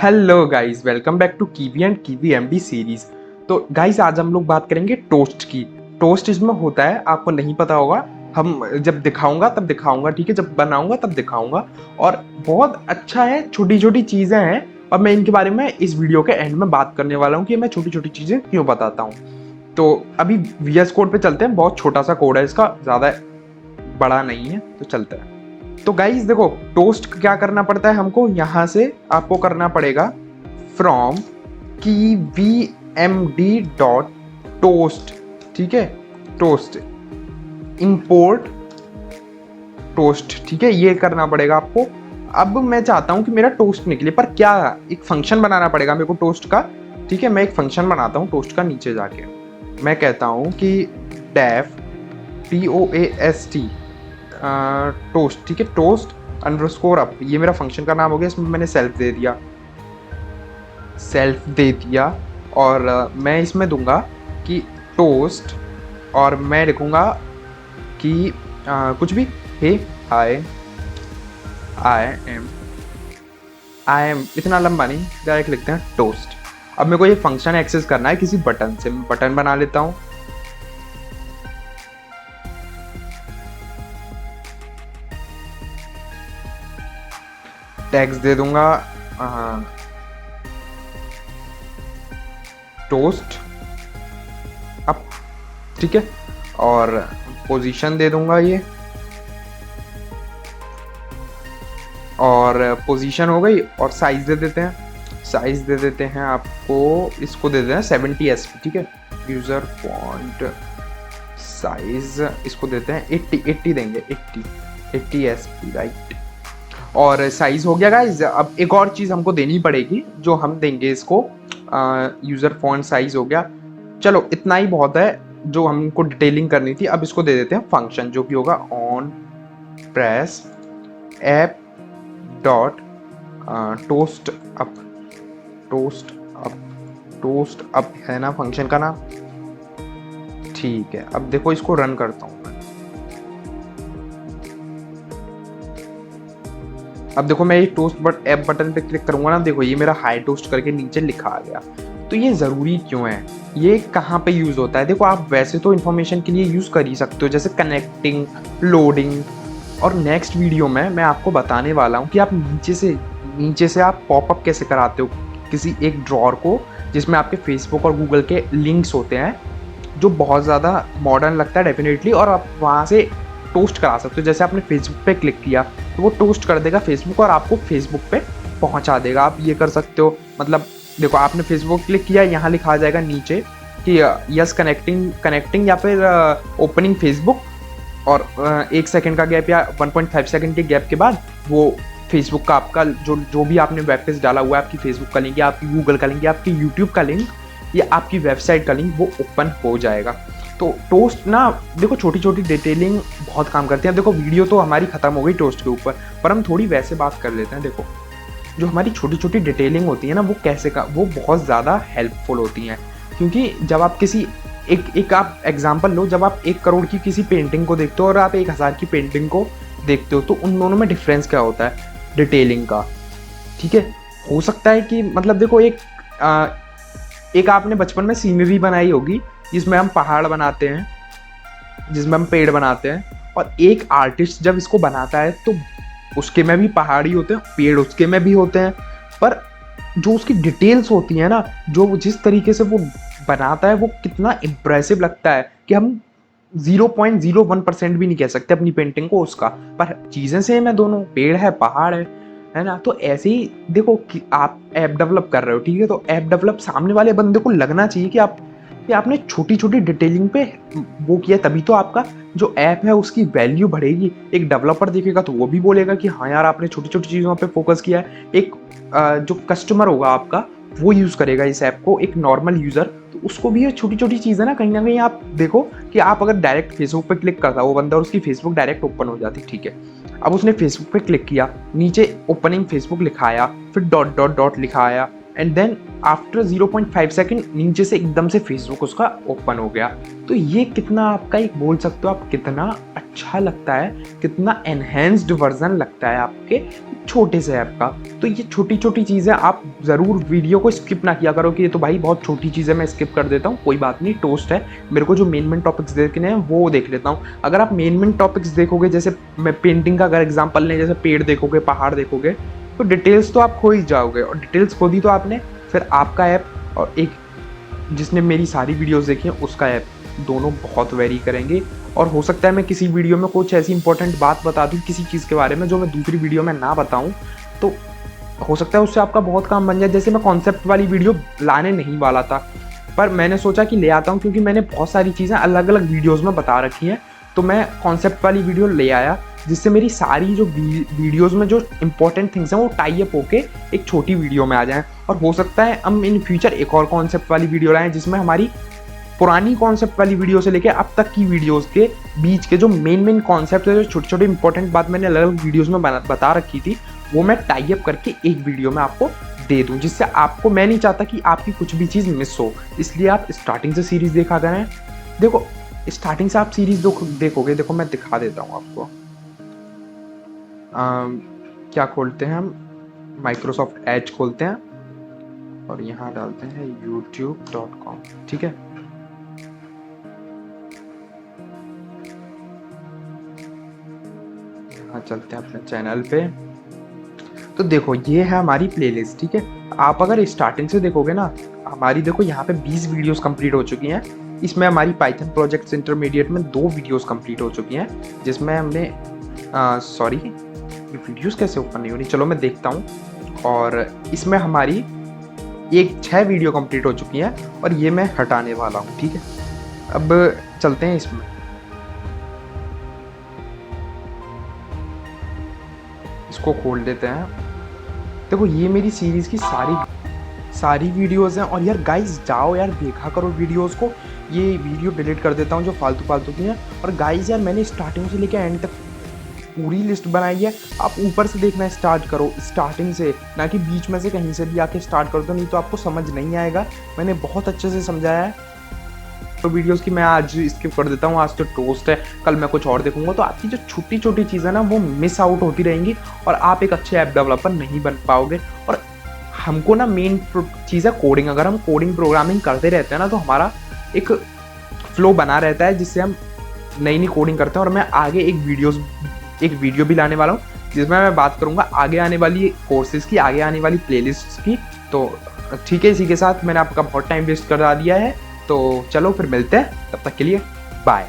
Hello guys, welcome back to kivyMD series. तो guys, आज हम लोग बात करेंगे टोस्ट की। टोस्ट इसमें होता है, आपको नहीं पता होगा। हम जब दिखाऊंगा तब दिखाऊंगा, ठीक है? जब बनाऊंगा तब दिखाऊंगा। और बहुत अच्छा है, छोटी छोटी चीजें हैं। और मैं इनके बारे में इस वीडियो के एंड में बात करने वाला हूँ कि मैं छोटी छोटी चीजें क्यों बताता हूँ। तो अभी VS कोड पे चलते हैं। बहुत छोटा सा कोड है इसका, ज्यादा बड़ा नहीं है, तो चलते हैं। तो गाइस देखो, टोस्ट क्या करना पड़ता है हमको। यहां से आपको करना पड़ेगा फ्रॉम kivyMD.toast, ठीक है? टोस्ट इंपोर्ट टोस्ट, ठीक है? ये करना पड़ेगा आपको। अब मैं चाहता हूं कि मेरा टोस्ट निकले, पर क्या, एक फंक्शन बनाना पड़ेगा मेरे को टोस्ट का। ठीक है, मैं एक फंक्शन बनाता हूं टोस्ट का। नीचे जाके मैं कहता हूं कि डेफ TOAST टोस्ट, ठीक है? टोस्ट अंडरस्कोर अप, ये मेरा फंक्शन का नाम हो गया। इसमें मैंने सेल्फ दे दिया। और मैं इसमें दूंगा कि टोस्ट, और मैं लिखूंगा कि कुछ भी, हे आई एम, इतना लंबा नहीं, डायरेक्ट लिखते हैं टोस्ट। अब मेरे को ये फंक्शन एक्सेस करना है किसी बटन से। मैं बटन बना लेता हूँ। टैग्स दे दूंगा टोस्ट अप, ठीक है? और पोजीशन दे दूंगा ये, और पोजीशन हो गई। और साइज दे देते हैं आपको, इसको दे देते हैं 70 SP, ठीक है? यूजर फॉन्ट साइज इसको देते हैं 80 देंगे, 80 SP, राइट? और साइज हो गया गाइज। अब एक और चीज हमको देनी पड़ेगी, जो हम देंगे इसको। यूजर फॉन्ट साइज हो गया। चलो, इतना ही बहुत है जो हमको डिटेलिंग करनी थी। अब इसको दे देते हैं फंक्शन, जो कि होगा on press app dot toast up है ना फंक्शन का नाम? ठीक है, अब देखो इसको रन करता हूँ मैं। अब देखो, मैं ये टोस्ट ऐप बटन पे क्लिक करूंगा ना, देखो ये मेरा हाई टोस्ट करके नीचे लिखा आ गया। तो ये ज़रूरी क्यों है, ये कहाँ पे यूज़ होता है? देखो, आप वैसे तो इन्फॉर्मेशन के लिए यूज़ कर ही सकते हो, जैसे कनेक्टिंग, लोडिंग। और नेक्स्ट वीडियो में मैं आपको बताने वाला हूँ कि आप नीचे से आप पॉपअप कैसे कराते हो किसी एक ड्रॉर को, जिसमें आपके फेसबुक और गूगल के लिंक्स होते हैं, जो बहुत ज़्यादा मॉडर्न लगता है डेफिनेटली। और आप वहाँ से टोस्ट करा सकते हो। जैसे आपने फेसबुक पे क्लिक किया तो वो टोस्ट कर देगा फेसबुक, और आपको फेसबुक पे पहुंचा देगा। आप ये कर सकते हो। मतलब देखो, आपने फेसबुक क्लिक किया, यहाँ लिखा आ जाएगा नीचे कि यस कनेक्टिंग या फिर ओपनिंग फेसबुक। और 1 सेकंड का गैप या 1.5 सेकंड के गैप के बाद वो फेसबुक का आपका जो भी आपने वेब पेज डाला हुआ है, आपकी फेसबुक का लिंक या आपकी गूगल का लिंक या आपकी यूट्यूब का लिंक या आपकी वेबसाइट का लिंक, वो ओपन हो जाएगा। तो टोस्ट ना, देखो छोटी छोटी डिटेलिंग बहुत काम करती है। देखो, वीडियो तो हमारी खत्म हो गई टोस्ट के ऊपर, पर हम थोड़ी वैसे बात कर लेते हैं। देखो, जो हमारी छोटी छोटी डिटेलिंग होती है ना, वो बहुत ज़्यादा हेल्पफुल होती हैं। क्योंकि जब आप किसी एक आप एग्जांपल लो, जब आप 1 करोड़ की किसी पेंटिंग को देखते हो और आप 1000 की पेंटिंग को देखते हो, तो उन दोनों में डिफरेंस क्या होता है? डिटेलिंग का, ठीक है? हो सकता है कि, मतलब देखो, एक आपने बचपन में सीनरी बनाई होगी, जिसमें हम पहाड़ बनाते हैं, जिसमें हम पेड़ बनाते हैं। और एक आर्टिस्ट जब इसको बनाता है तो उसके में भी पहाड़ ही होते हैं, पेड़ उसके में भी होते हैं। पर जो उसकी डिटेल्स होती हैं ना, जो जिस तरीके से वो बनाता है, वो कितना इम्प्रेसिव लगता है कि हम 0.01% भी नहीं कह सकते अपनी पेंटिंग को उसका। पर चीज़ें सेम है, दोनों पेड़ है, पहाड़ है ना? तो ऐसे ही देखो कि आप ऐप डेवलप कर रहे हो, ठीक है? तो ऐप डेवलप सामने वाले बंदे को लगना चाहिए कि आपने छोटी छोटी डिटेलिंग पे वो किया, तभी तो आपका जो ऐप है उसकी वैल्यू बढ़ेगी। एक डेवलपर देखेगा तो वो भी बोलेगा कि हाँ यार, आपने छोटी छोटी चीज़ों पे फोकस किया है। एक जो कस्टमर होगा आपका, वो यूज़ करेगा इस ऐप को, एक नॉर्मल यूज़र, तो उसको भी ये छोटी छोटी चीज़ें ना कहीं आप देखो कि आप अगर डायरेक्ट फेसबुक पे क्लिक करता वो बंदा और उसकी फेसबुक डायरेक्ट ओपन हो जाती, ठीक है? अब उसने फेसबुक पे क्लिक किया, नीचे ओपनिंग फेसबुक लिखाया, फिर डॉट डॉट डॉट लिखाया, एंड देन आफ्टर 0.5 सेकंड नीचे से एकदम से फेसबुक उसका ओपन हो गया। तो ये कितना आपका, एक बोल सकते हो आप, कितना अच्छा लगता है, कितना एनहेंस्ड वर्जन लगता है आपके छोटे से ऐप का। तो ये छोटी छोटी चीज़ें आप ज़रूर वीडियो को स्किप ना किया करो कि ये तो भाई बहुत छोटी चीज़ है, मैं स्किप कर देता हूँ, कोई बात नहीं, टोस्ट है, मेरे को जो मेन टॉपिक्स देखने हैं वो देख लेता हूँ। अगर आप मेन टॉपिक्स देखोगे, जैसे मैं पेंटिंग का अगर एग्जाम्पल लें, जैसे पेड़ देखोगे, पहाड़ देखोगे, तो डिटेल्स तो आप खो ही जाओगे, और डिटेल्स खो दी तो आपने फिर आपका ऐप और एक जिसने मेरी सारी वीडियोस देखी हैं उसका ऐप, दोनों बहुत वेरी करेंगे। और हो सकता है मैं किसी वीडियो में कुछ ऐसी इंपॉर्टेंट बात बता दूं किसी चीज़ के बारे में जो मैं दूसरी वीडियो में ना बताऊं, तो हो सकता है उससे आपका बहुत काम बन जाए। जैसे मैं कॉन्सेप्ट वाली वीडियो लाने नहीं वाला था, पर मैंने सोचा कि ले आता हूं, क्योंकि मैंने बहुत सारी चीज़ें अलग अलग वीडियोज़ में बता रखी हैं, तो मैं कॉन्सेप्ट वाली वीडियो ले आया, जिससे मेरी सारी जो वीडियोज़ में जो इंपॉर्टेंट थिंग्स हैं वो टाई अप होके एक छोटी वीडियो में आ जाएं। और हो सकता है हम इन फ्यूचर एक और कॉन्सेप्ट वाली वीडियो लाएं, जिसमें हमारी पुरानी कॉन्सेप्ट वाली वीडियो से लेके अब तक की वीडियोस के बीच के जो मेन कॉन्सेप्ट है, जो छोटे छोटे इंपॉर्टेंट बात मैंने अलग अलग वीडियोस में बता रखी थी, वो मैं टाई अप करके एक वीडियो में आपको दे दूं, जिससे आपको, मैं नहीं चाहता कि आपकी कुछ भी चीज़ मिस हो, इसलिए आप स्टार्टिंग से सीरीज़ देखा करें। देखो स्टार्टिंग से आप सीरीज़ देखोगे, देखो मैं दिखा देता हूँ आपको। क्या खोलते हैं हम, माइक्रोसॉफ्ट एज खोलते हैं और यहाँ डालते हैं youtube.com, ठीक है। यहाँ चलते हैं अपने चैनल पे, तो देखो ये है हमारी प्लेलिस्ट, ठीक है। आप अगर स्टार्टिंग से देखोगे ना, हमारी देखो यहाँ पे 20 वीडियोस कंप्लीट हो चुकी हैं। इसमें हमारी पाइथन प्रोजेक्ट्स इंटरमीडिएट में 2 वीडियोस कंप्लीट हो चुकी हैं, जिसमें हमने सॉरी ये वीडियोस कैसे ओपन नहीं हो रही, चलो मैं देखता हूँ। और इसमें हमारी 6 वीडियो कंप्लीट हो चुकी हैं, और ये मैं हटाने वाला हूँ, ठीक है। अब चलते हैं इसमें, इसको खोल लेते हैं। देखो ये मेरी सीरीज़ की सारी वीडियोज़ हैं। और यार गाइस जाओ यार देखा करो वीडियोज़ को, ये वीडियो डिलीट कर देता हूँ जो फालतू की हैं। और गाइस यार मैंने स्टार्टिंग से लेकर एंड तक पूरी लिस्ट बनाई है, आप ऊपर से देखना स्टार्ट करो, स्टार्टिंग से, ना कि बीच में से कहीं से भी आके स्टार्ट कर दो, नहीं तो आपको समझ नहीं आएगा। मैंने बहुत अच्छे से समझाया है। तो वीडियोस की मैं आज स्किप कर देता हूँ, आज तो टोस्ट है, कल मैं कुछ और देखूंगा। तो आपकी जो छोटी छोटी चीज़ें ना वो मिस आउट होती रहेंगी, और आप एक अच्छे ऐप डेवलपर नहीं बन पाओगे। और हमको ना मेन चीज़ है कोडिंग। अगर हम कोडिंग प्रोग्रामिंग करते रहते हैं ना, तो हमारा एक फ्लो बना रहता है, जिससे हम नई कोडिंग करते हैं। और मैं आगे एक वीडियो भी लाने वाला हूँ, जिसमें मैं बात करूँगा आगे आने वाली कोर्सेज़ की, आगे आने वाली प्लेलिस्ट्स की। तो ठीक है, इसी के साथ मैंने आपका बहुत टाइम वेस्ट करा दिया है, तो चलो फिर मिलते हैं, तब तक के लिए बाय।